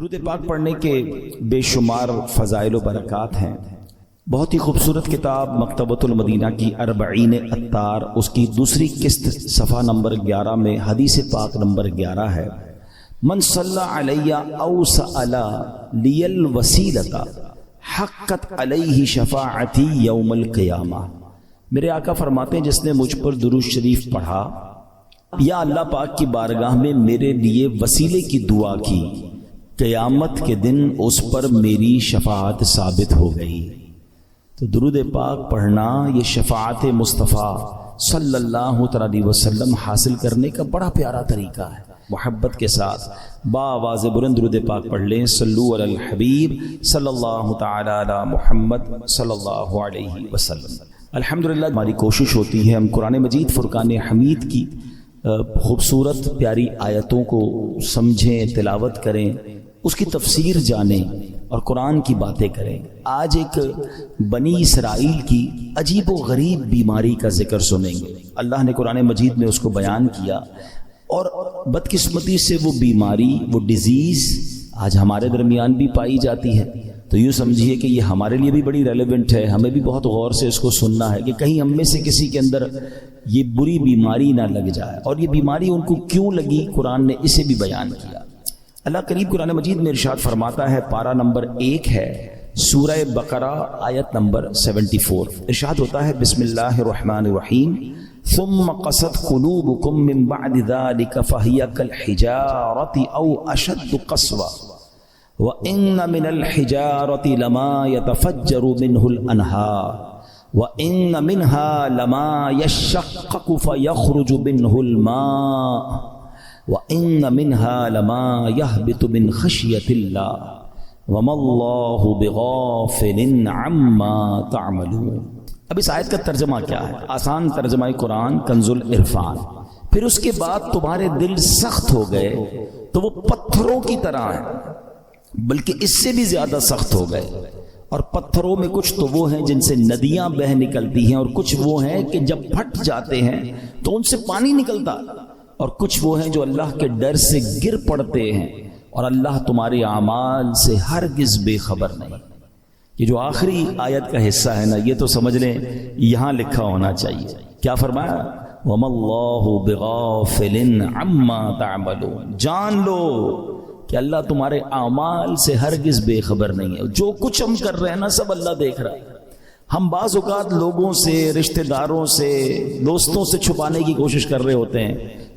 درود پاک پڑھنے کے بے شمار فضائل و برکات ہیں۔ بہت ہی خوبصورت کتاب مکتبۃ المدینہ کی اربعین اطار، اس کی دوسری قسط صفحہ نمبر 11 میں حدیث پاک نمبر 11 ہے، من صلی علی او سأل لی الوسیلۃ حقت علیہ شفاعتی یوم القیامہ۔ میرے آقا فرماتے ہیں جس نے مجھ پر درود شریف پڑھا یا اللہ پاک کی بارگاہ میں میرے لیے وسیلے کی دعا کی، قیامت کے دن اس پر میری شفاعت ثابت ہو گئی۔ تو درود پاک پڑھنا یہ شفاعت مصطفیٰ صلی اللہ علیہ وسلم حاصل کرنے کا بڑا پیارا طریقہ ہے۔ محبت کے ساتھ بآواز بلند درود پاک پڑھ لیں، صلو علی الحبیب صلی اللہ تعالی علی محمد صلی اللہ علیہ وسلم۔ الحمدللہ ہماری کوشش ہوتی ہے ہم قرآن مجید فرقان حمید کی خوبصورت پیاری آیتوں کو سمجھیں، تلاوت کریں، اس کی تفسیر جانیں اور قرآن کی باتیں کریں۔ آج ایک بنی اسرائیل کی عجیب و غریب بیماری کا ذکر سنیں گے۔ اللہ نے قرآن مجید میں اس کو بیان کیا اور بدقسمتی سے وہ بیماری، وہ ڈیزیز آج ہمارے درمیان بھی پائی جاتی ہے۔ تو یوں سمجھیے کہ یہ ہمارے لیے بھی بڑی ریلیونٹ ہے، ہمیں بھی بہت غور سے اس کو سننا ہے کہ کہیں ہم میں سے کسی کے اندر یہ بری بیماری نہ لگ جائے، اور یہ بیماری ان کو کیوں لگی قرآن نے اسے بھی بیان کیا۔ اللہ قریب قرآن مجید میں ارشاد فرماتا ہے، پارہ نمبر 1 ہے، سورہ بقرہ آیت نمبر 74، ارشاد ہوتا ہے بسم اللہ الرحمن الرحیم، ثم قست قلوبکم من بعد ذلك فهي كالحجارة او اشد قسوة وان من الحجارة لما يتفجر منه الانهار وان منها لما يشقق فيخرج منه الماء وَإِنَّ مِنْهَا لَمَا يَهْبِطُ مِنْ خَشْيَةِ اللَّهِ وَمَا اللَّهُ بِغَافِلٍ عَمَّا تَعْمَلُونَ۔ اب اس آیت کا ترجمہ کیا ہے؟ آسان ترجمہ قرآن کنز العرفان۔ پھر اس کے بعد تمہارے دل سخت ہو گئے تو وہ پتھروں کی طرح ہیں، بلکہ اس سے بھی زیادہ سخت ہو گئے۔ اور پتھروں میں کچھ تو وہ ہیں جن سے ندیاں بہہ نکلتی ہیں، اور کچھ وہ ہیں کہ جب پھٹ جاتے ہیں تو ان سے پانی نکلتا، اور کچھ وہ ہیں جو اللہ کے ڈر سے گر پڑتے ہیں، اور اللہ تمہارے اعمال سے ہرگز بے خبر نہیں۔ یہ جو آخری آیت کا حصہ ہے نا، یہ تو سمجھ لیں یہاں لکھا ہونا چاہیے۔ کیا فرمایا؟ وَمَا اللَّهُ بِغَافِلٍ عَمَّا تَعْمَلُونَ۔ جان لو کہ اللہ تمہارے اعمال سے ہرگز بے خبر نہیں ہے۔ جو کچھ ہم کر رہے ہیں نا سب اللہ دیکھ رہا ہے۔ ہم بعض اوقات لوگوں سے، رشتہ داروں سے، دوستوں سے چھپانے کی کوشش کر رہے ہوتے ہیں،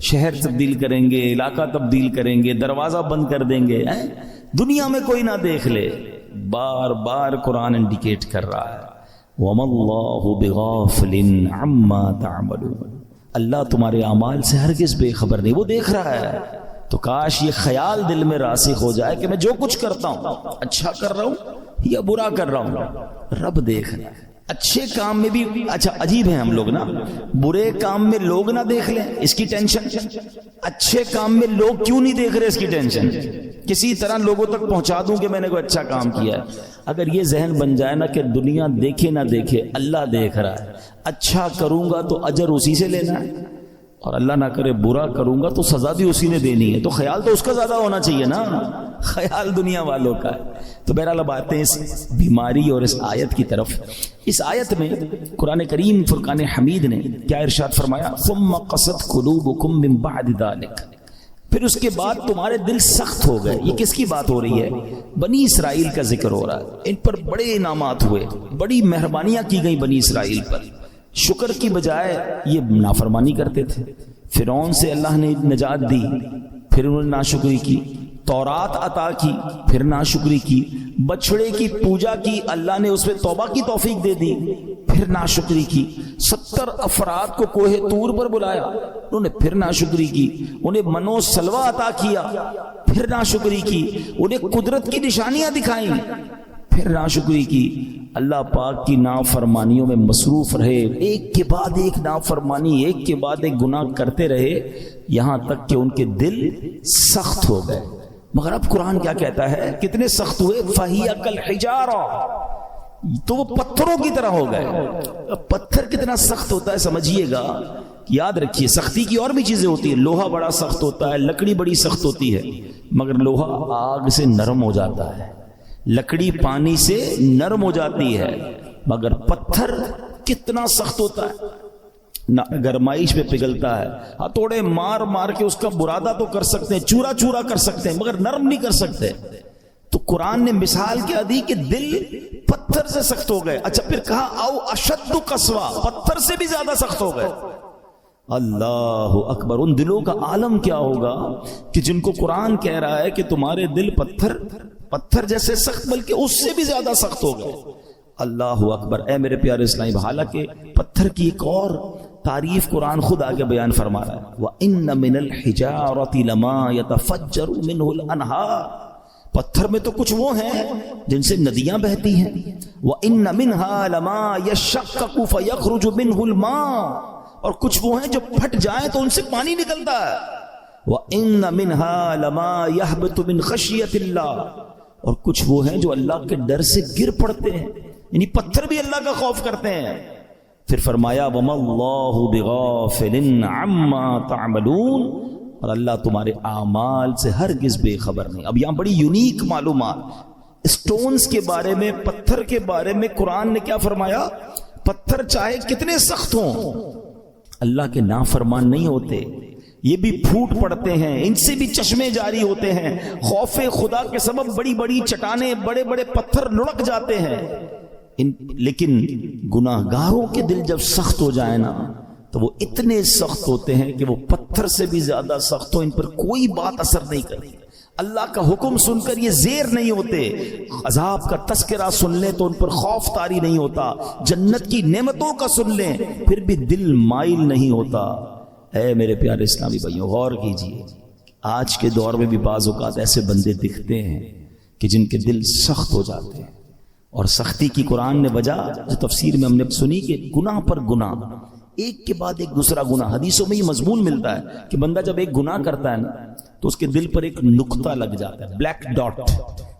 شہر تبدیل کریں گے، علاقہ تبدیل کریں گے، دروازہ بند کر دیں گے، دنیا میں کوئی نہ دیکھ لے۔ بار بار قرآن انڈیکیٹ کر رہا ہے، وَمَا اللَّهُ بِغَافِلٍ عَمَّا تَعْمَلُونَ۔ اللہ تمہارے اعمال سے ہرگز بے خبر نہیں، وہ دیکھ رہا ہے۔ تو کاش یہ خیال دل میں راسخ ہو جائے کہ میں جو کچھ کرتا ہوں، اچھا کر رہا ہوں یا برا کر رہا ہوں، رب دیکھ رہا ہے۔ اچھے کام میں بھی اچھا عجیب ہیں ہم لوگ نا، برے کام میں لوگ نہ دیکھ لیں اس کی ٹینشن، اچھے کام میں لوگ کیوں نہیں دیکھ رہے اس کی ٹینشن، کسی طرح لوگوں تک پہنچا دوں کہ میں نے کوئی اچھا کام کیا ہے۔ اگر یہ ذہن بن جائے نا کہ دنیا دیکھے نہ دیکھے اللہ دیکھ رہا ہے، اچھا کروں گا تو اجر اسی سے لینا ہے، اور اللہ نہ کرے برا کروں گا تو سزا بھی اسی نے دینی ہے، تو خیال تو اس کا زیادہ ہونا چاہیے نا، خیال دنیا والوں کا ہے۔ تو بہرحال اب آتے ہیں اس بیماری اور اس آیت کی طرف۔ اس آیت میں قرآن کریم فرقان حمید نے کیا ارشاد فرمایا؟ ثم قست قلوبکم من بعد ذلک، پھر اس کے بعد تمہارے دل سخت ہو گئے۔ یہ کس کی بات ہو رہی ہے؟ بنی اسرائیل کا ذکر ہو رہا ہے۔ ان پر بڑے انعامات ہوئے، بڑی مہربانیاں کی گئی بنی اسرائیل پر، شکر کی بجائے یہ نافرمانی کرتے تھے۔ فرعون سے اللہ نے نجات دی، پھر انہوں نے ناشکری کی، تورات عطا کی، پھر ناشکری کی، بچڑے کی پوجا کی، اللہ نے اس پہ توبہ کی توفیق دے دی، پھر ناشکری کی، 70 افراد کو کوہ طور پر بلایا، انہوں نے پھر ناشکری کی، انہیں منو سلوہ عطا کیا، پھر ناشکری کی، انہیں قدرت کی نشانیاں دکھائیں، پھر ناشکری کی۔ اللہ پاک کی نافرمانیوں میں مصروف رہے، ایک کے بعد ایک نافرمانی، ایک کے بعد ایک گناہ کرتے رہے، یہاں تک کہ ان کے دل سخت ہو گئے۔ مگر اب قرآن کیا کہتا ہے؟ کتنے سخت ہوئے؟ فَهِيَ كَالْحِجَارَةِ، تو وہ پتھروں کی طرح ہو گئے۔ پتھر کتنا سخت ہوتا ہے سمجھیے گا یاد رکھیے سختی کی اور بھی چیزیں ہوتی ہیں. لوہا بڑا سخت ہوتا ہے, لکڑی بڑی سخت ہوتی ہے, مگر لوہا آگ سے نرم ہو جاتا ہے, لکڑی پانی سے نرم ہو جاتی ہے, مگر پتھر کتنا سخت ہوتا ہے, نہ گرمائش میں پگھلتا ہے. ہتھوڑے مار مار کے اس کا برادہ تو کر سکتے ہیں, چورا چورا کر سکتے ہیں, مگر نرم نہیں کر سکتے. تو قرآن نے مثال کیا دی کہ دل پتھر سے سخت ہو گئے. اچھا پھر کہا او اشد قسوہ, پتھر سے بھی زیادہ سخت ہو گئے. اللہ اکبر. ان دلوں کا عالم کیا ہوگا کہ جن کو قرآن کہہ رہا ہے کہ تمہارے دل پتھر جیسے سخت بلکہ اس سے بھی زیادہ سخت ہو گئے. اللہ اکبر. اے میرے پیارے اسلامی, حالانکہ پتھر کی ایک اور تعریف قرآن خود آگے بیان فرما رہا ہے, وَإِنَّ مِنَ الْحِجَارَةِ لَمَا يَتَفَجَّرُ مِنْهُ الْأَنْهَارُ. پتھر میں تو کچھ وہ ہیں جن سے ندیاں بہتی ہیں. وَإِنَّ مِنْهَا لَمَا يَشَّقَّقُ فَيَخْرُجُ مِنْهُ الْمَاءُ. اور کچھ وہ ہیں جو پھٹ جائیں تو ان سے پانی نکلتا ہے. وَإِنَّ مِنْهَا لَمَا يَهْبِطُ مِنْ خَشْيَةِ اللَّهِ. اور کچھ وہ ہیں جو اللہ کے ڈر سے گر پڑتے ہیں, یعنی پتھر بھی اللہ کا خوف کرتے ہیں. پھر فرمایا وَمَا اللَّهُ بِغَافِلٍ عَمَّا تَعْمَلُونَ. اور اللہ تمہارے اعمال سے ہرگز بے خبر نہیں. اب یہاں بڑی یونیک معلومات اسٹونز کے بارے میں, پتھر کے بارے میں قرآن نے کیا فرمایا, پتھر چاہے کتنے سخت ہوں اللہ کے نافرمان نہیں ہوتے, یہ بھی پھوٹ پڑتے ہیں, ان سے بھی چشمے جاری ہوتے ہیں, خوف خدا کے سبب بڑی بڑی چٹانیں, بڑے بڑے پتھر لڑک جاتے ہیں. لیکن گناہگاروں کے دل جب سخت ہو جائے نا تو وہ اتنے سخت ہوتے ہیں کہ وہ پتھر سے بھی زیادہ سخت ہو, ان پر کوئی بات اثر نہیں کرتی. اللہ کا حکم سن کر یہ زیر نہیں ہوتے, عذاب کا تذکرہ سن لیں تو ان پر خوف طاری نہیں ہوتا, جنت کی نعمتوں کا سن لیں پھر بھی دل مائل نہیں ہوتا. اے میرے پیارے اسلامی بھائیوں, غور کیجئے, آج کے دور میں بھی بعض اوقات ایسے بندے دکھتے ہیں کہ جن کے دل سخت ہو جاتے ہیں. اور سختی کی قرآن نے وجہ جو تفسیر میں ہم نے سنی کہ گناہ پر گناہ, ایک کے بعد ایک دوسرا گناہ. حدیثوں میں یہ مضمون ملتا ہے کہ بندہ جب ایک گناہ کرتا ہے نا تو اس کے دل پر ایک نقطہ لگ جاتا ہے, بلیک ڈاٹ.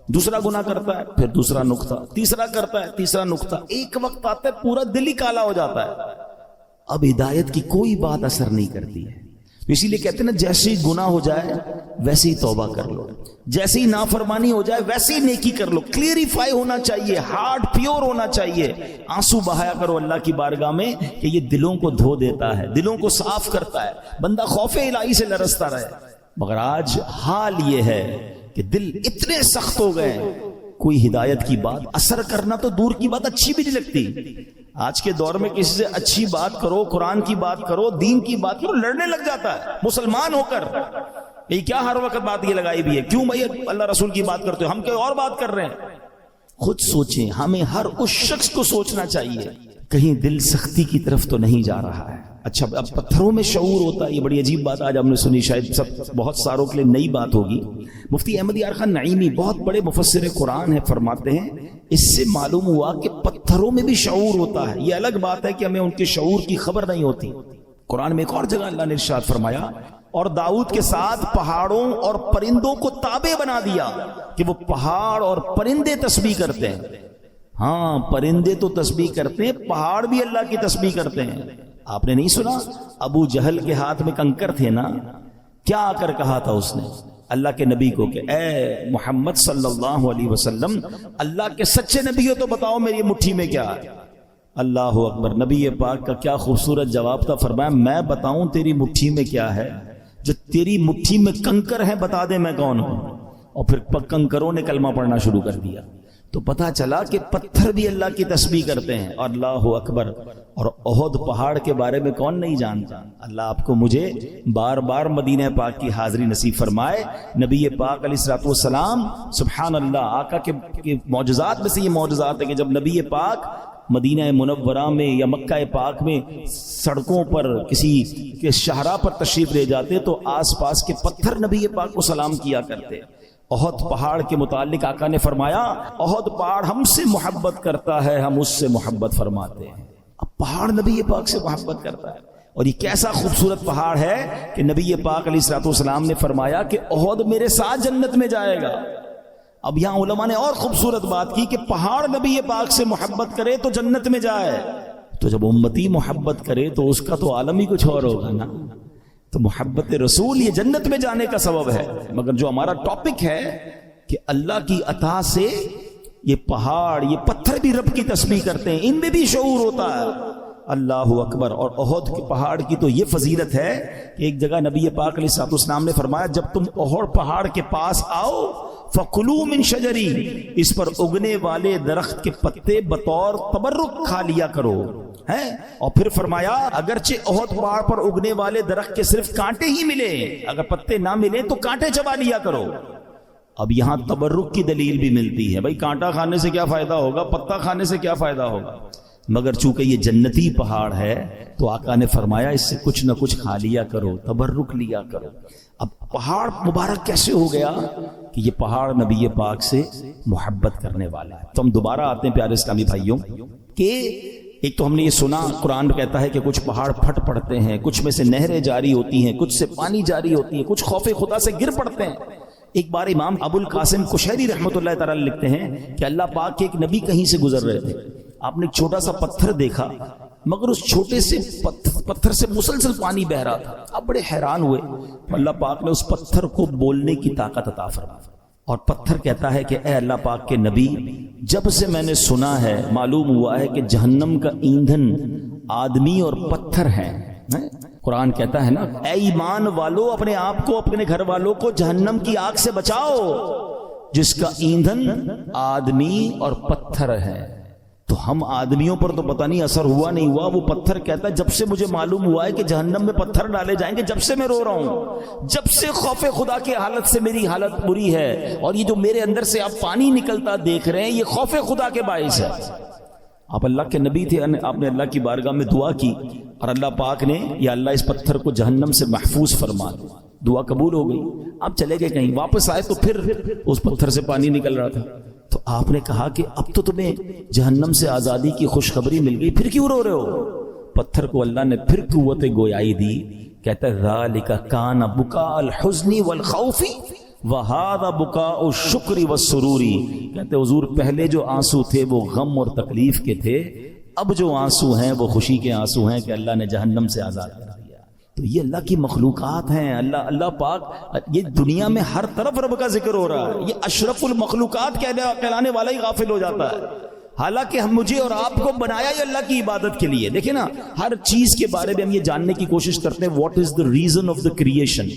دوسرا گناہ کرتا ہے پھر دوسرا نقطہ, تیسرا کرتا ہے تیسرا نقطہ, ایک وقت آتا ہے پورا دل ہی کالا ہو جاتا ہے. اب ہدایت کی کوئی بات اثر نہیں کرتی ہے. اسی لیے کہتے ہیں نا, جیسے ہی گناہ ہو جائے ویسے ہی توبہ کر لو, جیسے ہی نافرمانی ہو جائے ویسے ہی نیکی کر لو. کلیریفائی ہونا چاہیے, ہارٹ پیور ہونا چاہیے, آنسو بہایا کرو اللہ کی بارگاہ میں کہ یہ دلوں کو دھو دیتا ہے, دلوں کو صاف کرتا ہے, بندہ خوف الہی سے لرزتا رہے. مگر آج حال یہ ہے کہ دل اتنے سخت ہو گئے, کوئی ہدایت کی بات اثر کرنا تو دور کی بات, اچھی بھی نہیں لگتی. آج کے دور میں کسی سے اچھی بات کرو, قرآن کی بات کرو, دین کی بات کرو, لڑنے لگ جاتا ہے مسلمان ہو کر. یہ کیا ہر وقت بات یہ لگائی بھی ہے, کیوں بھائی اللہ رسول کی بات کرتے ہو, ہم کوئی اور بات کر رہے ہیں. خود سوچیں, ہمیں ہر اس شخص کو سوچنا چاہیے کہیں دل سختی کی طرف تو نہیں جا رہا ہے. اچھا اب پتھروں میں شعور ہوتا ہے, یہ بڑی عجیب بات آج ہم نے سنی, شاید سب بہت ساروں کے لیے نئی بات ہوگی. مفتی احمد یار خان نعیمی بہت بڑے مفسر قرآن ہیں, فرماتے ہیں اس سے معلوم ہوا کہ پتھروں میں بھی شعور ہوتا ہے. یہ الگ بات ہے کہ ہمیں ان کے شعور کی خبر نہیں ہوتی. قرآن میں ایک اور جگہ اللہ نے ارشاد فرمایا, اور داؤد کے ساتھ پہاڑوں اور پرندوں کو تابع بنا دیا کہ وہ پہاڑ اور پرندے تسبیح کرتے ہیں. ہاں پرندے تو تسبیح کرتے ہیں, پہاڑ بھی اللہ کی تسبیح کرتے ہیں. آپ نے نہیں سنا ابو جہل کے ہاتھ میں کنکر تھے نا, کیا آ کر کہا تھا اس نے اللہ کے نبی کو کہ اے محمد صلی اللہ علیہ وسلم, اللہ کے سچے نبی ہو تو بتاؤ میری مٹھی میں کیا ہے. اللہ اکبر. نبی پاک کا کیا خوبصورت جواب تھا, فرمایا میں بتاؤں تیری مٹھی میں کیا ہے, جو تیری مٹھی میں کنکر ہیں بتا دے میں کون ہوں. اور پھر کنکروں نے کلمہ پڑھنا شروع کر دیا. تو پتا چلا کہ پتھر بھی اللہ کی تسبیح کرتے ہیں. اللہ اکبر. اور احد پہاڑ کے بارے میں کون نہیں جانتا. اللہ آپ کو مجھے بار بار مدینہ پاک کی حاضری نصیب فرمائے. نبی پاک علیہ الصلوۃ والسلام, سبحان اللہ, آقا کے معجزات میں سے یہ معجزات ہے کہ جب نبی پاک مدینہ منورہ میں یا مکہ پاک میں سڑکوں پر کسی کے شاہراہ پر تشریف لے جاتے تو آس پاس کے پتھر نبی پاک کو سلام کیا کرتے. احد پہاڑ کے متعلق آقا نے فرمایا احد پہاڑ ہم سے محبت کرتا ہے, ہم اس سے محبت فرماتے ہیں. اب پہاڑ نبی پاک سے محبت کرتا ہے. اور یہ کیسا خوبصورت پہاڑ ہے کہ نبی پاک علیہ الصلوۃ والسلام نے فرمایا کہ احد میرے ساتھ جنت میں جائے گا. اب یہاں علماء نے اور خوبصورت بات کی کہ پہاڑ نبی پاک سے محبت کرے تو جنت میں جائے. تو جب امتی محبت کرے تو اس کا تو عالم ہی کچھ اور ہوگا نا. تو محبت رسول یہ جنت میں جانے کا سبب ہے. مگر جو ہمارا ٹاپک ہے کہ اللہ کی عطا سے یہ پہاڑ یہ پتھر بھی رب کی تسبیح کرتے ہیں, ان میں بھی شعور ہوتا ہے. اللہ اکبر. اور احد کے پہاڑ کی تو یہ فضیلت ہے کہ ایک جگہ نبی پاک علیہ الصلوۃ والسلام نے فرمایا جب تم احد پہاڑ کے پاس آؤ فَكُلُوا مِن شَجَرِهِ, اس پر اگنے والے درخت کے پتے بطور تبرک کھا لیا کرو ہے. اور پھر فرمایا اگرچہ احد پہاڑ پر اگنے والے درخت کے صرف کانٹے ہی ملے, اگر پتے نہ ملے تو کانٹے چبا لیا کرو. اب یہاں تبرک کی دلیل بھی ملتی ہے. بھائی کانٹا کھانے سے کیا فائدہ ہوگا, پتا کھانے سے کیا فائدہ ہوگا, مگر چونکہ یہ جنتی پہاڑ ہے تو آقا نے فرمایا اس سے کچھ نہ کچھ کھا لیا کرو, تبرک لیا کرو. اب پہاڑ مبارک کیسے ہو گیا کہ یہ پہاڑ نبی پاک سے محبت کرنے والا ہے. تو ہم دوبارہ آتے ہیں پیارے اسلامی بھائیوں کہ ایک تو ہم نے یہ سنا قرآن کہتا ہے کہ کچھ پہاڑ پھٹ پڑتے ہیں, کچھ میں سے نہریں جاری ہوتی ہیں, کچھ سے پانی جاری ہوتی ہے, کچھ خوف خدا سے گر پڑتے ہیں. ایک بار امام ابو القاسم کشیری رحمۃ اللہ تعالی لکھتے ہیں کہ اللہ پاک کے ایک نبی کہیں سے گزر رہے تھے, آپ نے ایک چھوٹا سا پتھر دیکھا مگر اس چھوٹے سے پتھر سے مسلسل پانی بہ رہا تھا. آپ بڑے حیران ہوئے. اللہ پاک نے اس پتھر کو بولنے کی طاقت عطا فرمائی اور پتھر کہتا ہے کہ اے اللہ پاک کے نبی, جب سے میں نے سنا ہے معلوم ہوا ہے کہ جہنم کا ایندھن آدمی اور پتھر ہیں. قرآن کہتا ہے نا اے ایمان والو اپنے آپ کو اپنے گھر والوں کو جہنم کی آگ سے بچاؤ جس کا ایندھن آدمی اور پتھر ہے. تو ہم آدمیوں پر تو پتہ نہیں اثر ہوا نہیں ہوا, وہ پتھر کہتا ہے جب سے مجھے معلوم ہوا ہے کہ جہنم میں پتھر ڈالے جائیں گے جب سے میں رو رہا ہوں, جب سے خوف خدا کی حالت سے میری حالت بری ہے, اور یہ جو میرے اندر سے آپ پانی نکلتا دیکھ رہے ہیں یہ خوف خدا کے باعث ہے. آپ اللہ کے نبی تھے, آپ نے اللہ کی بارگاہ میں دعا کی اور اللہ پاک نے یا اللہ اس پتھر کو جہنم سے محفوظ فرما دو. دعا قبول ہو گئی. آپ چلے گئے کہیں, واپس آئے تو پھر اس پتھر سے پانی نکل رہا تھا. تو آپ نے کہا کہ اب تو تمہیں جہنم سے آزادی کی خوشخبری مل گئی, پھر کیوں رو رہے ہو؟ پتھر کو اللہ نے پھر قوت گویائی دی. کہتا ہے ذالک کان بکاء الحزن والخوف وہذا بکاء الشکر والسرور. کہتے حضور پہلے جو آنسو تھے وہ غم اور تکلیف کے تھے, اب جو آنسو ہیں وہ خوشی کے آنسو ہیں کہ اللہ نے جہنم سے آزاد کرا دیا. تو یہ اللہ کی مخلوقات ہیں. اللہ پاک یہ دنیا میں ہر طرف رب کا ذکر ہو رہا ہے. یہ اشرف المخلوقات کہلانے والا ہی غافل ہو جاتا ہے, حالانکہ ہم مجھے اور آپ کو بنایا ہی اللہ کی عبادت کے لیے. دیکھیں نا ہر چیز کے بارے میں ہم یہ جاننے کی کوشش کرتے ہیں what is the reason of the creation.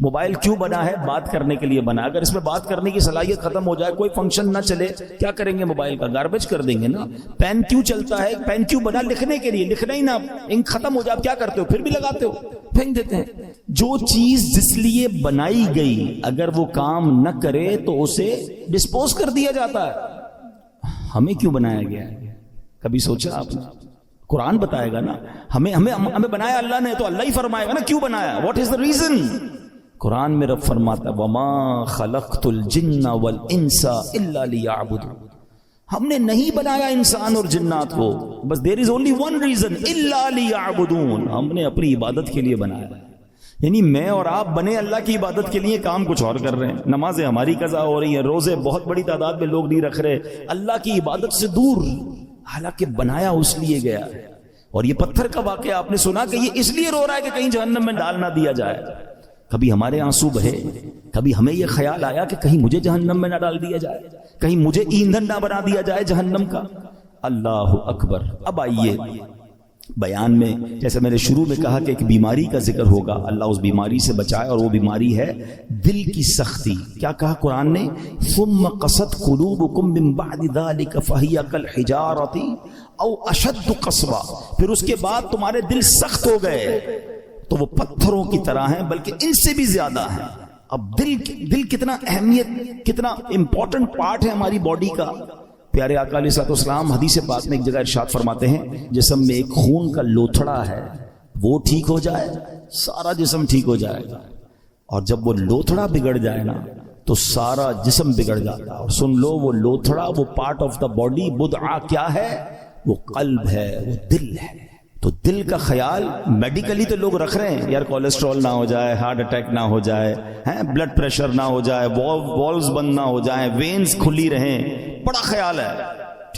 Mobile کیوں بنا ہے؟ بات کرنے کے لیے بنا. اگر اس میں بات کرنے کی صلاحیت ختم ہو جائے, کوئی فنکشن نہ چلے, کیا کریں گے؟ موبائل کا گاربیج کر دیں گے نا. پین کیوں چلتا ہے؟ پین کیوں بنا؟ لکھنے کے لیے. لکھنا ہی نہ انک ختم ہو جائے, آپ کیا کرتے ہو؟ پھر بھی لگاتے ہو, پھینک دیتے ہیں. جو چیز جس لیے بنائی گئی اگر وہ کام نہ کرے تو اسے ڈسپوز کر دیا جاتا ہے. ہمیں کیوں بنایا گیا ہے؟ کبھی سوچا آپ نے؟ قرآن بتائے گا نا. ہمیں بنایا اللہ نے, تو اللہ ہی فرمائے گا نا کیوں بنایا, واٹ از دا ریزن. قرآن میں رب فرماتا وما خلقت الجن والانس الا لیعبدون. ہم نے نہیں بنایا انسان اور جنات کو, بس دیر از اونلی ون ریزن الا لیعبدون. ہم نے اپنی عبادت کے لیے بنایا. یعنی میں اور آپ بنے اللہ کی عبادت کے لیے, کام کچھ اور کر رہے ہیں. نمازیں ہماری قضا ہو رہی ہیں, روزے بہت بڑی تعداد میں لوگ نہیں رکھ رہے, اللہ کی عبادت سے دور, حالانکہ بنایا اس لیے گیا. اور یہ پتھر کا واقعہ آپ نے سنا کہ یہ اس لیے رو رہا ہے کہ کہیں جہنم میں ڈال نہ دیا جائے. کبھی ہمارے آنسو بہے, کبھی ہمیں یہ خیال آیا کہ کہیں مجھے جہنم میں نہ ڈال دیا جائے, کہیں مجھے ایندھن نہ بنا دیا جائے جہنم کا. اللہ اکبر. اب آئیے بیان میں, جیسے میں نے شروع میں کہا کہ ایک بیماری کا ذکر ہوگا, اللہ اس بیماری سے بچائے, اور وہ بیماری ہے دل کی سختی. کیا کہا قرآن نے؟ ثم قست قلوبکم من بعد ذلك فہی کالحجارۃ او اشد قسوا. پھر اس کے بعد تمہارے دل سخت ہو گئے تو وہ پتھروں کی طرح ہیں, بلکہ ان سے بھی زیادہ ہیں. اب دل کتنا اہمیت, کتنا امپورٹنٹ پارٹ ہے ہماری باڈی کا. پیارے آقا علیہ الصلوۃ والسلام حدیث پاک میں ایک جگہ ارشاد فرماتے ہیں جسم میں ایک خون کا لوتھڑا ہے, وہ ٹھیک ہو جائے سارا جسم ٹھیک ہو جائے گا, اور جب وہ لوتھڑا بگڑ جائے نا تو سارا جسم بگڑ جاتا. اور سن لو, وہ لوتھڑا, وہ پارٹ آف دا باڈی بدعہ کیا ہے؟ وہ قلب ہے, وہ دل ہے. تو دل کا خیال میڈیکلی تو لوگ رکھ رہے ہیں, یار کولیسٹرول نہ ہو جائے, ہارٹ اٹیک نہ ہو جائے, بلڈ پریشر نہ ہو جائے, والز بند نہ ہو جائیں, وینز کھلی رہیں, بڑا خیال ہے,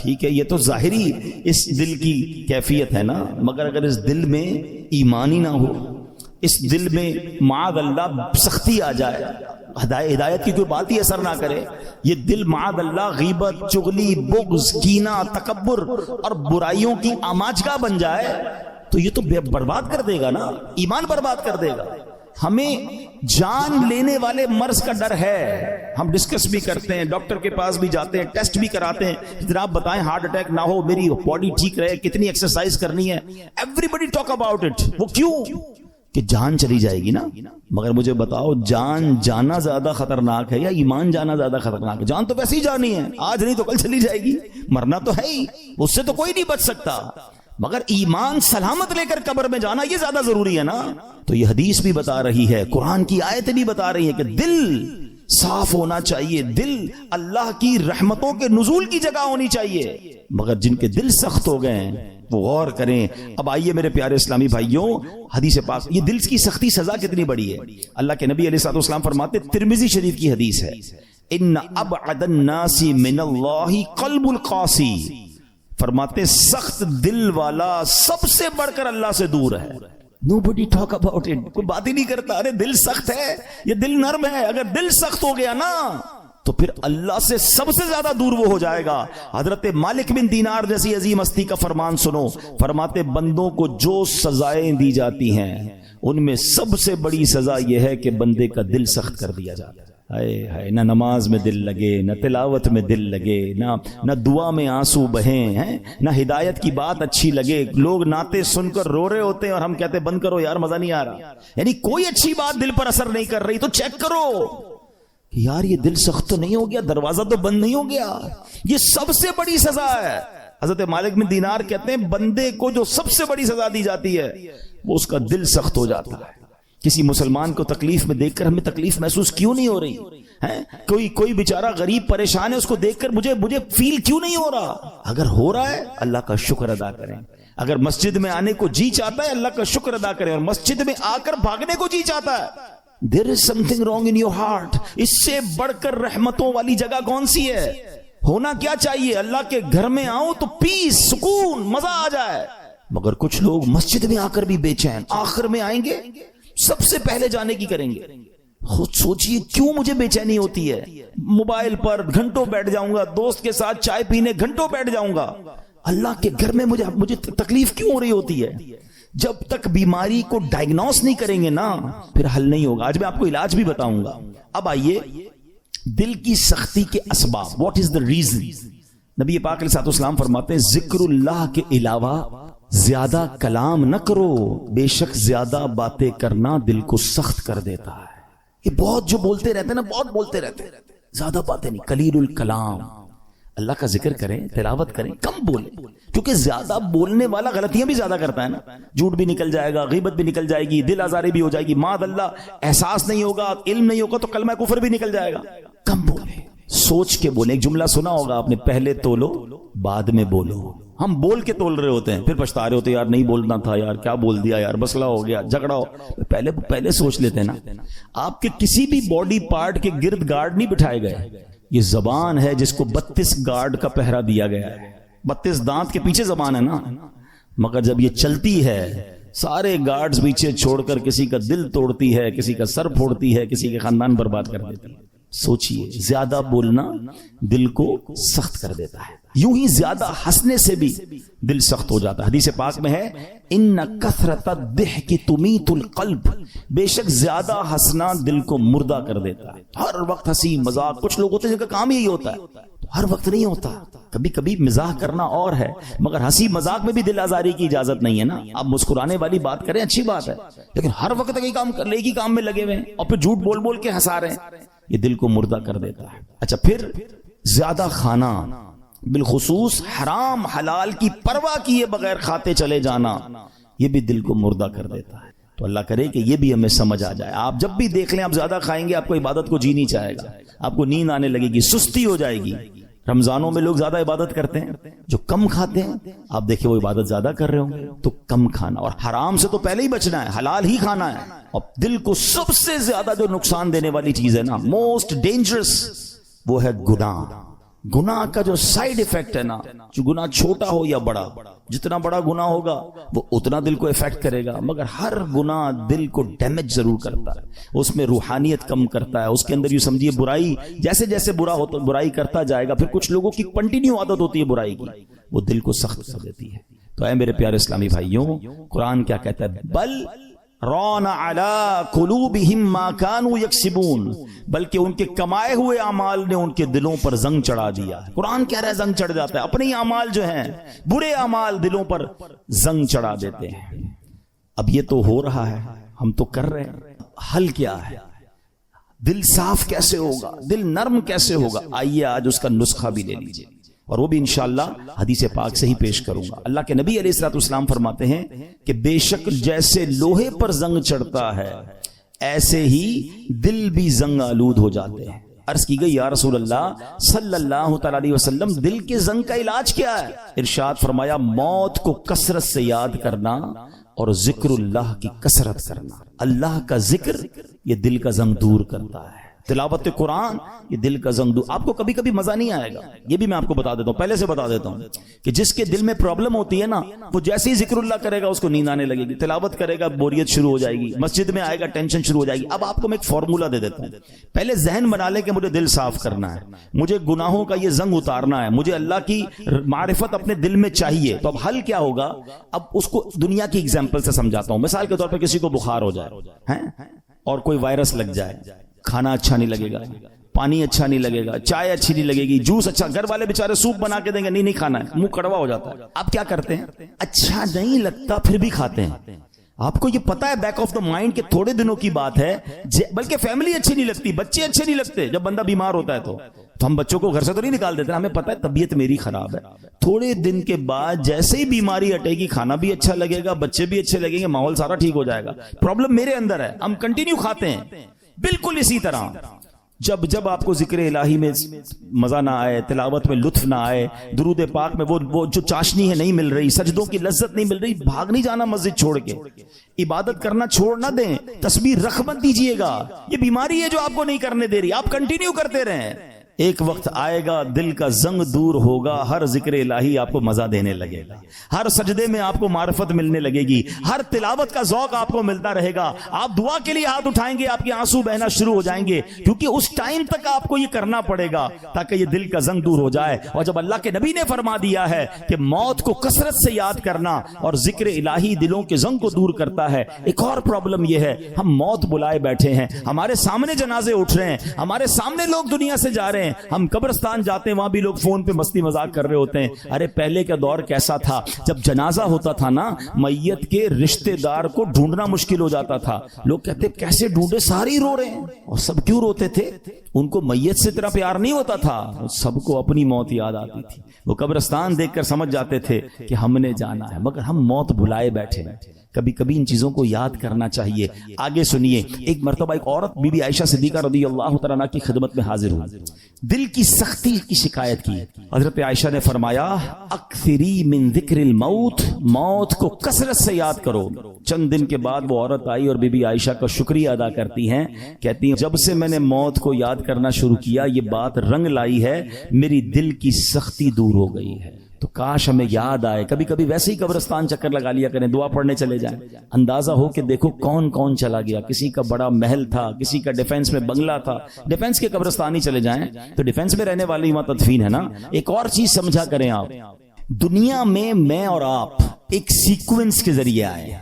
ٹھیک ہے یہ تو ظاہری اس دل کی کیفیت ہے نا، مگر اگر اس دل میں ایمان ہی نہ ہو، اس دل میں معاذ اللہ سختی آ جائے، ہدایت کی کوئی بات ہی اثر نہ کرے، یہ دل معاذ اللہ غیبت، چغلی، بغض، کینہ، تکبر اور برائیوں کی آماجگاہ بن جائے تو یہ تو برباد کر دے گا نا، ایمان برباد کر دے گا۔ ہمیں جان لینے والے مرض کا ڈر ہے، ہم ڈسکس بھی کرتے ہیں، ڈاکٹر کے پاس بھی جاتے ہیں، ٹیسٹ بھی کراتے ہیں، جناب بتائیں ہارٹ اٹیک نہ ہو، میری باڈی ٹھیک رہے، کتنی ایکسرسائز کرنی ہے، everybody talk about it. وہ کیوں؟ کہ جان چلی جائے گی نا۔ مگر مجھے بتاؤ جان جانا زیادہ خطرناک ہے یا ایمان جانا زیادہ خطرناک ہے؟ جان تو ویسے ہی جانی ہے، آج نہیں تو کل چلی جائے گی، مرنا تو ہے ہی، اس سے تو کوئی نہیں بچ سکتا، مگر ایمان سلامت لے کر قبر میں جانا یہ زیادہ ضروری ہے نا۔ تو یہ حدیث بھی بتا رہی ہے، قرآن کی آیتیں بھی بتا رہی ہیں کہ دل صاف ہونا چاہیے، دل اللہ کی رحمتوں کے نزول کی جگہ ہونی چاہیے، مگر جن کے دل سخت ہو گئے ہیں وہ غور کریں۔ اب آئیے میرے پیارے اسلامی بھائیوں، حدیث پاک، یہ دل کی سختی سزا کتنی بڑی ہے۔ اللہ کے نبی علیہ الصلوۃ والسلام فرماتے، ترمذی شریف کی حدیث ہے، ان ابعد الناس من اللہ قلب القاسی، فرماتے سخت دل والا سب سے بڑھ کر اللہ سے دور ہے۔ Nobody talk about it، کوئی بات ہی نہیں کرتا، ارے دل سخت ہے، یہ دل نرم ہے، اگر دل سخت ہو گیا نا تو پھر اللہ سے سب سے زیادہ دور وہ ہو جائے گا۔ حضرت مالک بن دینار جیسی عظیم ہستی کا فرمان سنو، فرماتے بندوں کو جو سزائیں دی جاتی ہیں ان میں سب سے بڑی سزا یہ ہے کہ بندے کا دل سخت کر دیا جاتا ہے۔ ہائے نہ نماز میں دل لگے، نہ تلاوت میں دل لگے، نہ دعا میں آنسو بہیں ہیں، نہ ہدایت کی بات اچھی لگے، لوگ نعتیں سن کر رو رہے ہوتے ہیں اور ہم کہتے ہیں بند کرو یار مزہ نہیں آ رہا، یعنی کوئی اچھی بات دل پر اثر نہیں کر رہی، تو چیک کرو کہ یار یہ دل سخت تو نہیں ہو گیا، دروازہ تو بند نہیں ہو گیا۔ یہ سب سے بڑی سزا ہے۔ حضرت مالک بن دینار کہتے ہیں بندے کو جو سب سے بڑی سزا دی جاتی ہے وہ اس کا دل سخت ہو جاتا ہے۔ کسی مسلمان کو تکلیف میں دیکھ کر ہمیں تکلیف محسوس کیوں نہیں ہو رہی ہے؟ کوئی بیچارہ غریب پریشان ہے، اس کو دیکھ کر مجھے فیل کیوں نہیں ہو رہا؟ اگر ہو رہا ہے اللہ کا شکر ادا کریں، اگر مسجد میں آنے کو جی چاہتا ہے اللہ کا شکر ادا کریں، اور مسجد میں آ کر بھاگنے کو جی چاہتا ہے there is something wrong in your heart۔ اس سے بڑھ کر رحمتوں والی جگہ کون سی ہے؟ ہونا کیا چاہیے؟ اللہ کے گھر میں آؤں تو پیس، سکون، مزہ آ جائے، مگر کچھ لوگ مسجد میں آ کر بھی بے چین، آخر میں آئیں گے سب سے پہلے جانے کی کریں گے۔ خود سوچئے کیوں مجھے بے چینی ہوتی ہے؟ موبائل پر گھنٹوں بیٹھ جاؤں گا، دوست کے ساتھ چائے پینے گھنٹوں بیٹھ جاؤں گا، اللہ کے گھر میں مجھے تکلیف کیوں ہو رہی ہوتی ہے؟ جب تک بیماری کو ڈائگنوس نہیں کریں گے نا پھر حل نہیں ہوگا۔ آج میں آپ کو علاج بھی بتاؤں گا۔ اب آئیے دل کی سختی کے اسباب، واٹ از دا ریزن۔ نبی پاک علیہ الصلوۃ والسلام فرماتے ہیں ذکر اللہ کے علاوہ زیادہ کلام نہ کرو، بے شک زیادہ باتیں کرنا دل کو سخت کر دیتا ہے۔ یہ بہت جو بولتے رہتے ہیں نا، بہت بولتے رہتے ہیں، زیادہ باتیں نہیں، قلیل الکلام، اللہ کا ذکر کریں، تلاوت کریں، کم بولیں، کیونکہ زیادہ بولنے والا غلطیاں بھی زیادہ کرتا ہے نا، جھوٹ بھی نکل جائے گا، غیبت بھی نکل جائے گی، دل آزاری بھی ہو جائے گی، معاذ اللہ احساس نہیں ہوگا، علم نہیں ہوگا تو کلمہ کفر بھی نکل جائے گا۔ کم بولیں، سوچ کے بولیں۔ ایک جملہ سنا ہوگا آپ نے، پہلے تولو بعد میں بولو۔ ہم بول کے تول رہے ہوتے ہیں، پھر پچھتا رہے ہوتے ہیں، یار نہیں بولنا تھا، یار کیا بول دیا، یار مسئلہ ہو گیا، جھگڑا ہو۔ پہلے سوچ لیتے ہیں نا۔ آپ کے کسی بھی باڈی پارٹ کے گرد گارڈ نہیں بٹھائے گئے، یہ زبان ہے جس کو 32 گارڈ کا پہرا دیا گیا ہے، 32 دانت کے پیچھے زبان ہے نا، مگر جب یہ چلتی ہے سارے گارڈز پیچھے چھوڑ کر کسی کا دل توڑتی ہے، کسی کا سر پھوڑتی ہے، کسی کے خاندان برباد کر دیتی ہے۔ سوچئے زیادہ بولنا دل کو سخت کر دیتا ہے، یوں ہی زیادہ ہنسنے سے بھی دل سخت ہو جاتا ہے۔ حدیث پاک میں ہے ان کثرت الضحک تمیت القلب، بے شک زیادہ ہنسنا دل کو مردہ کر دیتا ہے۔ ہر وقت ہنسی مذاق، کچھ لوگ ہوتے ہیں جن کا کام یہی ہوتا ہے، ہر وقت نہیں ہوتا، کبھی کبھی مزاح کرنا اور ہے، مگر ہنسی مذاق میں بھی دل آزاری کی اجازت نہیں ہے نا۔ آپ مسکرانے والی بات کریں اچھی بات ہے، لیکن ہر وقت ایک ہی کام میں لگے ہوئے ہیں اور پھر جھوٹ بول بول کے ہنسا رہے ہیں، یہ دل کو مردہ کر دیتا ہے۔ اچھا پھر زیادہ کھانا، بالخصوص حرام حلال کی پرواہ کیے بغیر کھاتے چلے جانا، یہ بھی دل کو مردہ کر دیتا ہے۔ تو اللہ کرے کہ یہ بھی ہمیں سمجھ آ جائے۔ آپ جب بھی دیکھ لیں آپ زیادہ کھائیں گے، آپ کو عبادت کو جی نہیں چاہے گا، آپ کو نیند آنے لگے گی، سستی ہو جائے گی۔ رمضانوں میں لوگ زیادہ عبادت کرتے ہیں، جو کم کھاتے ہیں آپ دیکھیں وہ عبادت زیادہ کر رہے ہوں گے۔ تو کم کھانا، اور حرام سے تو پہلے ہی بچنا ہے، حلال ہی کھانا ہے۔ اور دل کو سب سے زیادہ جو نقصان دینے والی چیز ہے نا، موسٹ ڈینجرس، وہ ہے گناہ۔ گناہ کا جو سائیڈ ایفیکٹ ہے نا، جو گناہ چھوٹا ہو یا بڑا، جتنا بڑا گناہ ہوگا وہ اتنا دل کو افیکٹ کرے گا، مگر ہر گناہ دل کو ڈیمیج ضرور کرتا ہے، اس میں روحانیت کم کرتا ہے، اس کے اندر یوں سمجھیے برائی جیسے جیسے برائی کرتا جائے گا، پھر کچھ لوگوں کی کنٹینیو عادت ہوتی ہے برائی کی، وہ دل کو سخت کر دیتی ہے۔ تو اے میرے پیارے اسلامی بھائیوں، قرآن کیا کہتا ہے؟ بل ران علی قلوبہم ما کانوا یکسبون، بلکہ ان کے کمائے ہوئے اعمال نے ان کے دلوں پر زنگ چڑھا دیا۔ قرآن کہہ رہا ہے زنگ چڑھ جاتا ہے، اپنے ہی اعمال جو ہیں برے اعمال دلوں پر زنگ چڑھا دیتے ہیں۔ اب یہ تو ہو رہا ہے، ہم تو کر رہے ہیں، حل کیا ہے؟ دل صاف کیسے ہوگا، دل نرم کیسے ہوگا؟ آئیے آج اس کا نسخہ بھی لے لیجئے، اور وہ بھی انشاءاللہ حدیث پاک سے ہی پیش کروں گا۔ اللہ کے نبی علیہ الصلوۃ والسلام فرماتے ہیں کہ بے شک جیسے لوہے پر زنگ چڑھتا ہے ایسے ہی دل بھی زنگ آلود ہو جاتے ہیں۔ عرض کی گئی یا رسول اللہ صلی اللہ تعالی علیہ وسلم دل کے زنگ کا علاج کیا ہے؟ ارشاد فرمایا موت کو کثرت سے یاد کرنا اور ذکر اللہ کی کثرت کرنا۔ اللہ کا ذکر یہ دل کا زنگ دور کرتا ہے، تلاوت قرآن یہ دل کا زنگ دور۔ آپ کو کبھی کبھی مزہ نہیں آئے گا، یہ بھی میں آپ کو بتا دیتا ہوں، پہلے سے بتا دیتا ہوں کہ جس کے دل میں پرابلم ہوتی ہے نا، وہ جیسے ہی ذکر اللہ کرے گا اس کو نیند آنے لگے گی، تلاوت کرے گا بوریت شروع ہو جائے گی، مسجد میں آئے گا ٹینشن شروع ہو جائے گی۔ اب آپ کو میں ایک فارمولا دے دیتا ہوں، پہلے ذہن بنا لیں کہ مجھے دل صاف کرنا ہے، مجھے گناہوں کا یہ زنگ اتارنا ہے، مجھے اللہ کی معرفت اپنے دل میں چاہیے۔ تو اب حل کیا ہوگا؟ اب اس کو دنیا کی اگزامپل سے سمجھاتا ہوں۔ مثال کے طور پہ کسی کو بخار ہو جائے اور کوئی وائرس لگ جائے، کھانا اچھا نہیں لگے گا، پانی اچھا نہیں لگے گا، چائے اچھی نہیں لگے گی، جوس اچھا، گھر والے بیچارے سوپ بنا کے دیں گے، نہیں کھانا ہے، منہ کڑوا ہو جاتا ہے۔ آپ کیا کرتے ہیں؟ اچھا نہیں لگتا پھر بھی کھاتے ہیں۔ آپ کو یہ پتا ہے بیک آف دا مائنڈ کہ تھوڑے دنوں کی بات ہے، بلکہ فیملی اچھی نہیں لگتی، بچے اچھے نہیں لگتے، جب بندہ بیمار ہوتا ہے تو ہم بچوں کو گھر سے تو نہیں نکال دیتے، ہمیں پتا ہے طبیعت میری خراب ہے۔ تھوڑے دن کے بعد جیسے ہی بیماری ہٹے گی کھانا بھی اچھا لگے گا، بچے بھی اچھے لگیں گے، ماحول سارا ٹھیک ہو جائے گا۔ پرابلم میرے اندر ہے، ہم کنٹینیو کھاتے ہیں۔ بالکل اسی طرح جب آپ کو ذکر الہی میں مزہ نہ آئے، تلاوت میں لطف نہ آئے، درود پاک میں وہ جو چاشنی ہے نہیں مل رہی، سجدوں کی لذت نہیں مل رہی، بھاگ نہیں جانا مسجد چھوڑ کے، عبادت کرنا چھوڑ نہ دیں، تسبیح رکھ مت دیجیے گا۔ یہ بیماری ہے جو آپ کو نہیں کرنے دے رہی، آپ کنٹینیو کرتے رہیں، ایک وقت آئے گا دل کا زنگ دور ہوگا، ہر ذکر الہی آپ کو مزہ دینے لگے گا، ہر سجدے میں آپ کو معرفت ملنے لگے گی، ہر تلاوت کا ذوق آپ کو ملتا رہے گا، آپ دعا کے لیے ہاتھ اٹھائیں گے، آپ کے آنسو بہنا شروع ہو جائیں گے، کیونکہ اس ٹائم تک آپ کو یہ کرنا پڑے گا تاکہ یہ دل کا زنگ دور ہو جائے۔ اور جب اللہ کے نبی نے فرما دیا ہے کہ موت کو کثرت سے یاد کرنا اور ذکر الہی دلوں کے زنگ کو دور کرتا ہے، ایک اور پرابلم یہ ہے ہم موت بلائے بیٹھے ہیں، ہمارے سامنے جنازے اٹھ رہے ہیں، ہمارے سامنے لوگ دنیا سے جا رہے ہیں، ہم قبرستان جاتے ہیں وہاں بھی لوگ فون پہ مستی مذاق کر رہے ہوتے ہیں۔ ارے پہلے کا دور کیسا تھا؟ جب جنازہ ہوتا تھا نا، میت کے رشتہ دار کو ڈھونڈنا مشکل ہو جاتا تھا، لوگ کہتے کیسے ڈھونڈے، سارے رو رہے ہیں۔ اور سب کیوں روتے تھے؟ ان کو میت سے اتنا پیار نہیں ہوتا تھا، سب کو اپنی موت یاد آتی تھی، وہ قبرستان دیکھ کر سمجھ جاتے تھے کہ ہم نے جانا ہے، مگر ہم موت بلائے بیٹھے ہیں۔ کبھی کبھی ان چیزوں کو یاد کرنا چاہیے۔ آگے سنیے، ایک مرتبہ ایک عورت بی بی عائشہ صدیقہ رضی اللہ تعالیٰ عنہا کی خدمت میں حاضر ہوئی، دل کی سختی کی شکایت کی۔ حضرت عائشہ نے فرمایا اکثری من ذکر الموت، موت کو کثرت سے یاد کرو۔ چند دن کے بعد وہ عورت آئی اور بی بی عائشہ کا شکریہ ادا کرتی ہیں، کہتی ہیں جب سے میں نے موت کو یاد کرنا شروع کیا یہ بات رنگ لائی ہے، میری دل کی سختی دور ہو گئی ہے۔ تو کاش ہمیں یاد آئے، کبھی کبھی ویسے ہی قبرستان چکر لگا لیا کریں، دعا پڑھنے چلے جائیں، اندازہ ہو کہ دیکھو کون کون چلا گیا، کسی کا بڑا محل تھا، کسی کا ڈیفنس میں بنگلہ تھا، ڈیفنس کے قبرستان ہی چلے جائیں تو ڈیفنس میں رہنے والے وہاں تدفین ہے نا۔ ایک اور چیز سمجھا کریں آپ، دنیا میں اور آپ ایک سیکوینس کے ذریعے آئے،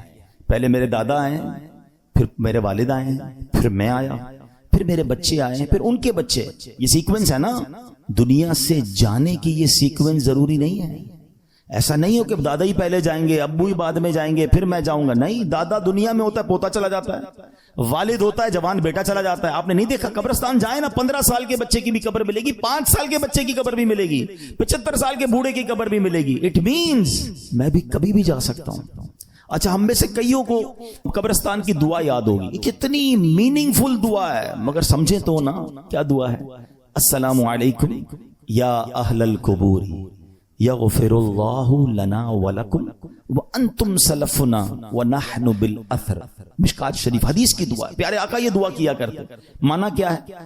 پہلے میرے دادا آئے، پھر میرے والد آئے، پھر میں آیا، پھر میرے بچے آئے، پھر ان کے بچے، یہ سیکوینس ہے نا۔ دنیا سے جانے کی یہ سیکوینس ضروری نہیں ہے، ایسا نہیں ہو کہ دادا ہی پہلے جائیں گے، ابو ہی بعد میں جائیں گے، پھر میں جاؤں گا، نہیں، دادا دنیا میں ہوتا ہے پوتا چلا جاتا ہے، والد ہوتا ہے جوان بیٹا چلا جاتا ہے۔ آپ نے نہیں دیکھا قبرستان جائیں نا، 15 سال کے بچے کی بھی قبر ملے گی، 5 سال کے بچے کی قبر بھی ملے گی، 75 سال کے بوڑھے کی قبر بھی ملے گی۔ اٹ مینز میں بھی کبھی بھی جا سکتا ہوں۔ اچھا، ہم میں سے کئیوں کو قبرستان کی دعا یاد ہوگی، کتنی میننگ فل دعا ہے، مگر سمجھے تو نا کیا دعا ہے؟ السلام علیکم یا اہل القبور یغفر اللہ لنا ولکم وانتم سلفنا ونحن بالاثر۔ مشکات شریف حدیث کی دعا، پیارے آقا یہ دعا کیا کرتے، معنی کیا ہے؟